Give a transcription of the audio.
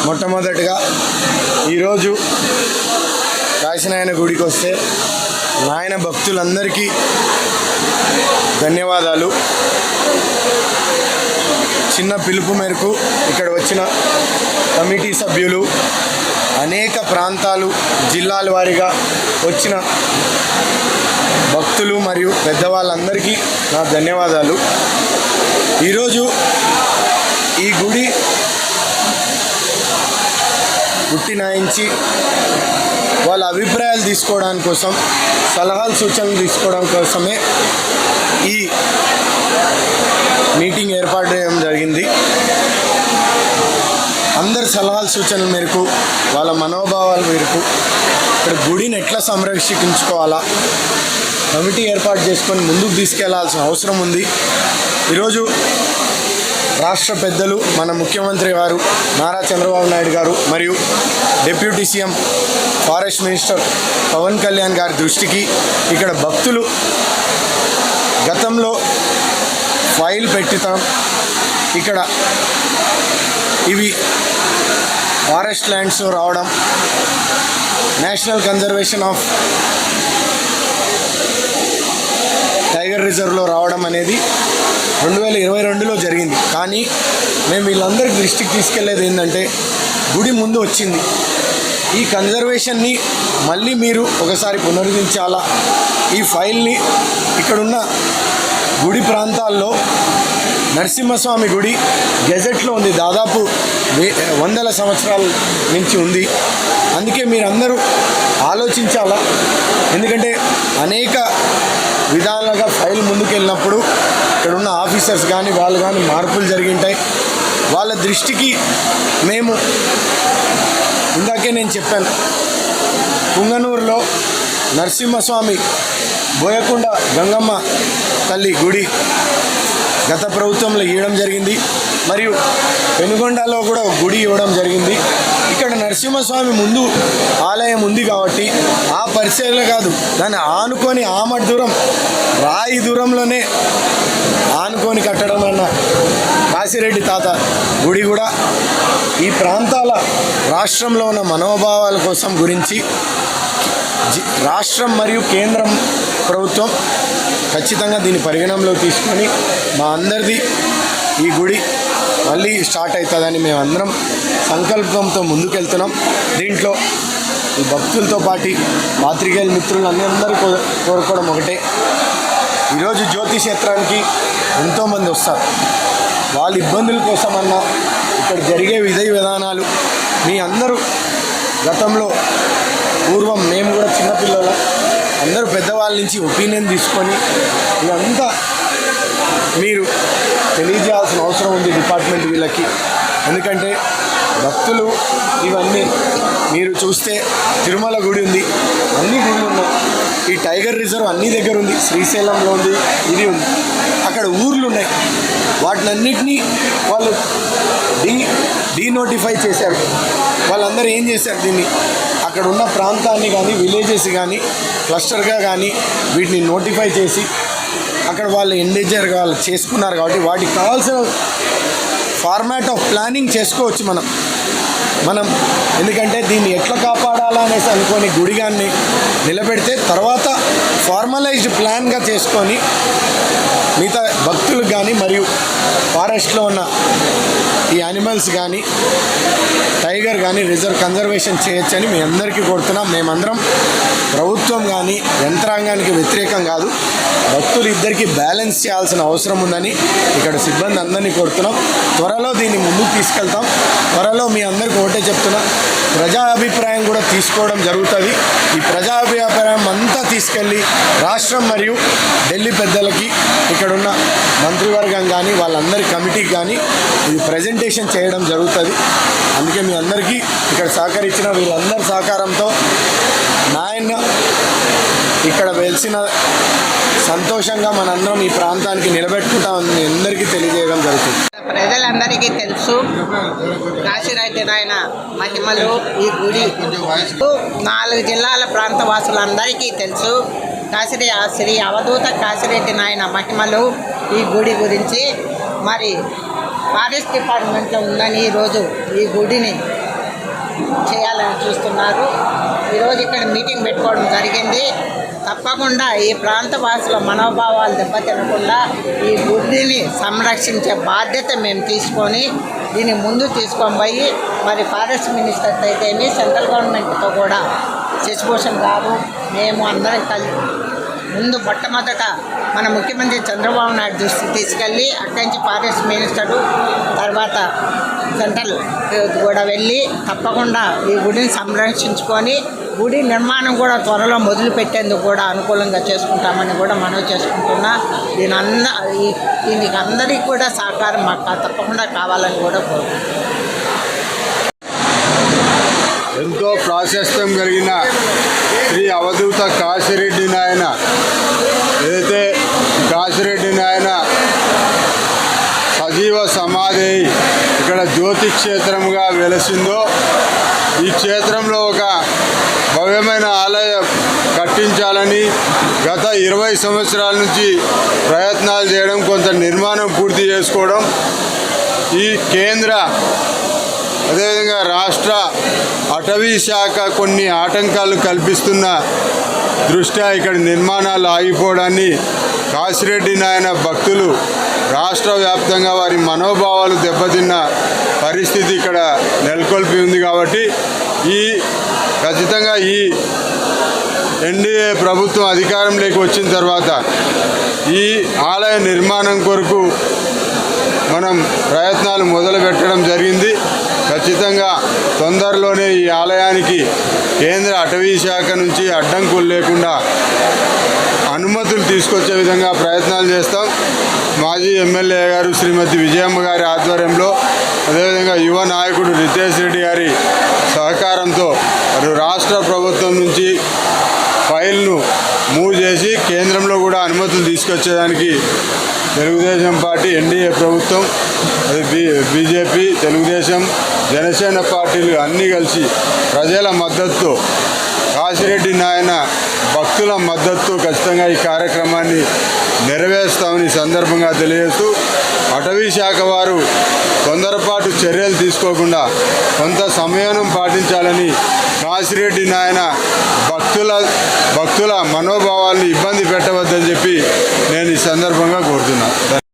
మొట్టమొదటిగా ఈరోజు కాశీనాయన గుడికి వస్తే నాయన భక్తులందరికీ ధన్యవాదాలు. చిన్న పిలుపు మేరకు ఇక్కడ వచ్చిన కమిటీ సభ్యులు, అనేక ప్రాంతాలు జిల్లాల వారీగా వచ్చిన భక్తులు మరియు పెద్దవాళ్ళందరికీ నా ధన్యవాదాలు. ఈరోజు ఈ గుడి గుట్టినాయించి వాళ్ళ అభిప్రాయాలు తీసుకోవడానికి కోసం, సలహాలు సూచనలు తీసుకోవడం కోసమే ఈ మీటింగ్ ఏర్పాటు చేయడం జరిగింది. అందరి సలహాలు సూచనల మేరకు, వాళ్ళ మనోభావాల మేరకు ఇక్కడ గుడిని ఎట్లా సంరక్షించుకోవాలా కమిటీ ఏర్పాటు చేసుకొని ముందుకు తీసుకెళ్లాల్సిన అవసరం ఉంది. ఈరోజు రాష్ట్ర పెద్దలు, మన ముఖ్యమంత్రి గారు నారా చంద్రబాబు నాయుడు గారు మరియు deputy CM forest minister Pawan Kalyan గారి దృష్టికి ఇక్కడ భక్తులు గతంలో ఫైల్ పెట్టితాం, ఇక్కడ ఇవి ఫారెస్ట్ ల్యాండ్స్ రావడం, నేషనల్ కన్జర్వేషన్ ఆఫ్ టైగర్ రిజర్వ్లో రావడం అనేది 2022లో జరిగింది. కానీ మేము వీళ్ళందరి దృష్టికి తీసుకెళ్లేది ఏంటంటే, గుడి ముందు వచ్చింది, ఈ కన్జర్వేషన్ని మళ్ళీ మీరు ఒకసారి పునరుద్ధరించాలా. ఈ ఫైల్ని ఇక్కడున్న గుడి ప్రాంతాల్లో నరసింహస్వామి గుడి గెజెట్లో ఉంది, దాదాపు వందల సంవత్సరాల నుంచి ఉంది. అందుకే మీరందరూ ఆలోచించాలా. ఎందుకంటే అనేక విధాలుగా ఫైల్ ముందుకెళ్ళినప్పుడు ఇక్కడున్న ఆఫీసర్స్ కానీ వాళ్ళు కానీ మార్పులు జరిగింటాయి. వాళ్ళ దృష్టికి మేము ఇందాకే నేను చెప్పాను, పుంగనూరులో నరసింహస్వామి బోయకొండ గంగమ్మ తల్లి గుడి గత ప్రభుత్వంలో ఇవ్వడం జరిగింది, మరియు పెనుగొండలో కూడా ఒక గుడి ఇవ్వడం జరిగింది. ఇక్కడ నరసింహస్వామి ముందు ఆలయం ఉంది కాబట్టి ఆ పరిసరాలు కాదు, దాన్ని ఆనుకొని ఆమటి దూరం, రాయి దూరంలోనే ఆనుకొని కట్టడం అన్న కాశిరెడ్డి తాత గుడి కూడా ఈ ప్రాంతాల రాష్ట్రంలో ఉన్న మనోభావాల కోసం గురించి రాష్ట్రం మరియు కేంద్రం ప్రభుత్వం ఖచ్చితంగా దీన్ని పరిగణనలో తీసుకొని మా అందరిది ఈ గుడి మళ్ళీ స్టార్ట్ అవుతుందని మేమందరం సంకల్పంతో ముందుకెళ్తున్నాం. దీంట్లో ఈ భక్తులతో పాటు పాత్రికేయుల మిత్రులు అందరూ కోరుకోవడం ఒకటే, ఈరోజు జ్యోతి క్షేత్రానికి ఎంతోమంది వస్తారు. వాళ్ళ ఇబ్బందుల కోసమన్నా ఇక్కడ జరిగే విధానాలు మీ అందరూ గతంలో పూర్వం మేము కూడా చిన్నపిల్లల అందరూ పెద్దవాళ్ళ నుంచి ఒపీనియన్ తీసుకొని ఇదంతా మీరు తెలియజేయాల్సిన అవసరం ఉంది డిపార్ట్మెంట్ వీళ్ళకి. ఎందుకంటే భక్తులు ఇవన్నీ మీరు చూస్తే తిరుమల గుడి ఉంది, అన్ని గుళ్ళు ఉన్నాయి, ఈ టైగర్ రిజర్వ్ అన్ని దగ్గర ఉంది, శ్రీశైలంలో ఉంది, ఇది ఉంది, అక్కడ ఊర్లు ఉన్నాయి. వాటినన్నిటినీ వాళ్ళు డీనోటిఫై చేశారు. వాళ్ళందరూ ఏం చేశారు, దీన్ని అక్కడ ఉన్న ప్రాంతాన్ని కానీ విలేజెస్ కానీ క్లస్టర్గా కానీ వీటిని నోటిఫై చేసి అక్కడ వాళ్ళు ఎండేంజర్గా వాళ్ళు చేసుకున్నారు. కాబట్టి వాటికి కావాల్సిన ఫార్మాట్ ఆఫ్ ప్లానింగ్ చేసుకోవచ్చు మనం ఎందుకంటే దీన్ని ఎట్లా కాపాడాలా అనేసి అనుకొని గుడిగాన్ని నిలబెడితే తర్వాత ఫార్మలైజ్డ్ ప్లాన్గా చేసుకొని మిగతా భక్తులకు కానీ మరియు ఫారెస్ట్లో ఉన్న ఈ యానిమల్స్ కానీ టైగర్ కానీ రిజర్వ్ కన్జర్వేషన్ చేయొచ్చని మీ అందరికీ కోరుతున్నాం. మేమందరం ప్రభుత్వం కానీ యంత్రాంగానికి వ్యతిరేకం కాదు, భక్తులు ఇద్దరికి బ్యాలెన్స్ చేయాల్సిన అవసరం ఉందని ఇక్కడ సిబ్బంది అందరినీ కోరుతున్నాం. త్వరలో దీన్ని ముందుకు తీసుకెళ్తాం. త్వరలో మీ అందరికీ ఒకటే చెప్తున్నా, ప్రజా అభిప్రాయం కూడా తీసుకోవడం జరుగుతుంది. ఈ ప్రజా అభిప్రాయం అంతా తీసుకెళ్ళి రాష్ట్రం మరియు ఢిల్లీ పెద్దలకి, ఇక్కడున్న మంత్రివర్గం కానీ వాళ్ళందరి కమిటీకి కానీ ఇది ప్రజెంటేషన్ చేయడం జరుగుతుంది. అందుకే మీ అందరికీ ఇక్కడ సహకరించిన వీళ్ళందరి సహకారంతో నాయన ఇక్కడ వెలిసిన సంతోషంగా మనందరం ఈ ప్రాంతానికి నిలబెట్టుకుంటామని మీ అందరికీ తెలియజేయడం జరుగుతుంది. ప్రజలందరికీ తెలుసు కాశీరెడ్డి నాయన మహిమలు. ఈ గుడి 4 జిల్లాల ప్రాంత వాసులందరికీ తెలుసు. శ్రీ అవధూత కాశీరెడ్డి నాయన మహిమలు. ఈ గుడి గురించి మరి ఫారెస్ట్ డిపార్ట్మెంట్లో ఉందని ఈరోజు ఈ గుడిని చేయాలని చూస్తున్నారు. ఈరోజు ఇక్కడ మీటింగ్ పెట్టుకోవడం జరిగింది. తప్పకుండా ఈ ప్రాంత వాసుల మనోభావాలు దెబ్బతినకుండా ఈ గుడిని సంరక్షించే బాధ్యత మేము తీసుకొని దీన్ని ముందు తీసుకొని పోయి మరి ఫారెస్ట్ మినిస్టర్ అయితేమి సెంట్రల్ గవర్నమెంట్తో కూడా శశిభూషణ్ గారు మేము అందరం కలిసి ముందు మొట్టమొదట మన ముఖ్యమంత్రి చంద్రబాబు నాయుడు దృష్టికి తీసుకెళ్ళి అక్కడి నుంచి ఫారెస్ట్ మినిస్టరు తర్వాత సెంట్రల్ కూడా వెళ్ళి తప్పకుండా ఈ గుడిని సంరక్షించుకొని గుడి నిర్మాణం కూడా త్వరలో మొదలుపెట్టేందుకు కూడా అనుకూలంగా చేసుకుంటామని కూడా మనవి చేసుకుంటున్నా. దీనికి అందరికీ కూడా సహకారం మాకు తప్పకుండా కావాలని కూడా కోరుకుంటున్నాం. ఎంతో ప్రాశస్త్యం కలిగిన శ్రీ అవధూత కాశిరెడ్డి నాయన ఏదైతే కాశిరెడ్డి నాయన సజీవ సమాధి ఇక్కడ జ్యోతి క్షేత్రంగా వెలసిందో ఈ క్షేత్రంలో ఒక భవ్యమైన ఆలయం కట్టించాలని గత 20 సంవత్సరాల నుంచి ప్రయత్నాలు చేయడం, కొంత నిర్మాణం పూర్తి చేసుకోవడం, ఈ కేంద్ర అదేవిధంగా రాష్ట్ర అటవీ శాఖ కొన్ని ఆటంకాలు కల్పిస్తున్న దృష్ట్యా ఇక్కడ నిర్మాణాలు ఆగిపోవడాన్ని కాశిరెడ్డి నాయన భక్తులు రాష్ట్ర వ్యాప్తంగా వారి మనోభావాలు దెబ్బతిన్న పరిస్థితి ఇక్కడ నెలకొల్పి ఉంది. కాబట్టి ఖచ్చితంగా ఈ ఎన్డీఏ ప్రభుత్వం అధికారంలోకి వచ్చిన తర్వాత ఈ ఆలయ నిర్మాణం కొరకు మనం ప్రయత్నాలు మొదలు పెట్టడం జరిగింది. ఖచ్చితంగా తొందరలోనే ఈ ఆలయానికి కేంద్ర అటవీ శాఖ నుంచి అడ్డంకులు లేకుండా అనుమతులు తీసుకొచ్చే విధంగా ప్రయత్నాలు చేస్తాం. మాజీ ఎమ్మెల్యే గారు శ్రీమతి విజయమ్మ గారి ఆధ్వర్యంలో, అదేవిధంగా యువ నాయకుడు రితేష్ రెడ్డి గారి సహకారంతో రాష్ట్ర ప్రభుత్వం నుంచి ఫైల్ను మూవ్ చేసి కేంద్రంలో కూడా అనుమతులు తీసుకొచ్చేదానికి తెలుగుదేశం పార్టీ, ఎన్డీఏ ప్రభుత్వం, అది బీజేపీ, తెలుగుదేశం, జనసేన పార్టీలు అన్నీ కలిసి ప్రజల మద్దతుతో, కాశిరెడ్డి నాయన భక్తుల మద్దతుతో ఖచ్చితంగా ఈ కార్యక్రమాన్ని నెరవేరుస్తామని సందర్భంగా తెలియజేస్తూ, అటవీ శాఖ వారు తొందరపాటు చర్యలు తీసుకోకుండా కొంత సమయం పాటించాలని, కాశిరెడ్డి నాయన భక్తుల మనోభావాలను ఇబ్బంది పెట్టవద్దని చెప్పి నేను ఈ సందర్భంగా కోరుతున్నాను.